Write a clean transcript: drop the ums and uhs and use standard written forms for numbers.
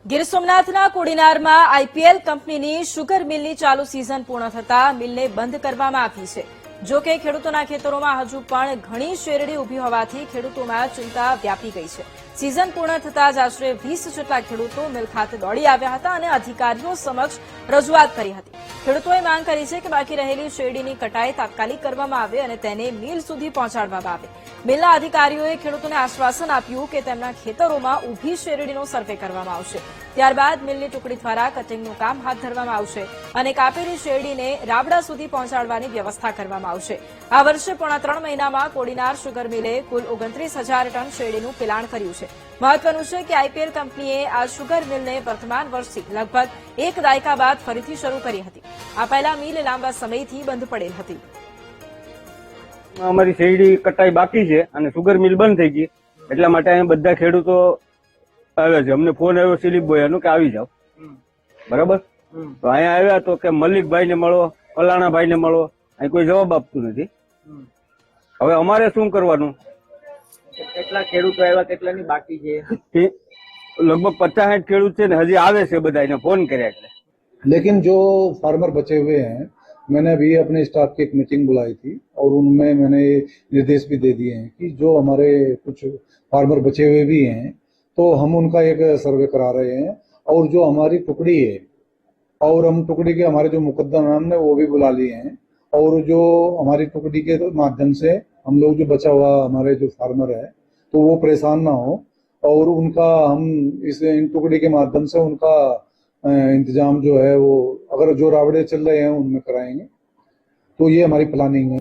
Gir સોમનાથના કોડીનારમાં IPL કંપનીની sugar મિલની ચાલુ season પૂર્ણ થતા મિલને બંધ કરવામાં આવી છે। જો કે ખેડૂતોના ખેતરોમાં હજુ પણ ઘણી શેરડી ઉભી હોવાથી ખેડૂતોમાં ચિંતા વ્યાપી ગઈ છે। સિઝન પૂર્ણ થતાં જ આશરે 20 જેટલા ખેડૂતો મિલ ખાતે દોડી આવ્યા હતા અને અધિકારીઓ સમક્ષ રજૂઆત કરી હતી। ખેડૂતોએ માંગ કરી છે કે બાકી રહેલી શેરડીની કટાઈ તાત્કાલિક કરવામાં આવે અને તેને મિલ સુધી પહોંચાડવામાં આવે। મિલના અધિકારીઓએ ખેડૂતોને આશ્વાસન આપ્યું કે તેમના ખેતરોમાં ઉભી શેરડીનો સર્વે કરવામાં આવશે। ત્યારબાદ મિલની ટુકડી દ્વારા કટિંગનું કામ હાથ ધરવામાં આવશે અને કાપેલી શેરડીને રાબડા સુધી પહોંચાડવાની વ્યવસ્થા કરવામાં આવશે। આ વર્ષે પોણા 3 મહિનામાં કોડીનાર શુગર મિલે કુલ 29,000 ટન શેરડીનું પિલાણ કર્યું છે। મહત્વનું છે કે આઈપીએલ કંપનીએ આ શુગર મિલને વર્તમાન વર્ષથી લગભગ એક દાયકા બાદ ફરીથી શરૂ કરી હતી। આ પહેલા મિલ લાંબા સમયથી બંધ પડેલ હતી। અમારી શેરડી કટાઈ બાકી છે અને શુગર મિલ બંધ થઈ ગઈ, એટલા માટે અહીં બધા ખેડૂતો આવે છે। અમને ફોન આવ્યો સિલીપભાઈનો કે આવી જાઓ, બરાબર। તો અહીંયા આવ્યા તો કે મલિકભાઈ ને મળો, ફલાણાભાઈ ને મળો, અહીં કોઈ જવાબ આપતું નથી। હવે અમારે શું કરવાનું? કેટલા ખેડૂતો આવ્યા, કેટલાની બાકી છે? લગભગ 50-60 ખેડૂત છે ને હજી આવે છે, બધા એને ફોન કર્યા એટલે। लेकिन जो फार्मर बचे हुए हैं, मैंने अभी अपने स्टाफ की एक मीटिंग बुलाई थी और उनमें मैंने निर्देश भी दे दिए हैं कि जो हमारे कुछ फार्मर बचे हुए भी हैं तो हम उनका एक सर्वे करा रहे हैं और जो हमारी टुकड़ी है और हम टुकड़ी के हमारे जो मुकद्दम हमने वो भी बुला लिए हैं और जो हमारी टुकड़ी के माध्यम से हम लोग जो बचा हुआ हमारे जो फार्मर है तो वो परेशान ना हो और उनका हम इस इन टुकड़ी के माध्यम से उनका इंतजाम जो है वो अगर जो रावड़े चल रहे हैं उनमें कराएंगे। तो ये हमारी प्लानिंग है।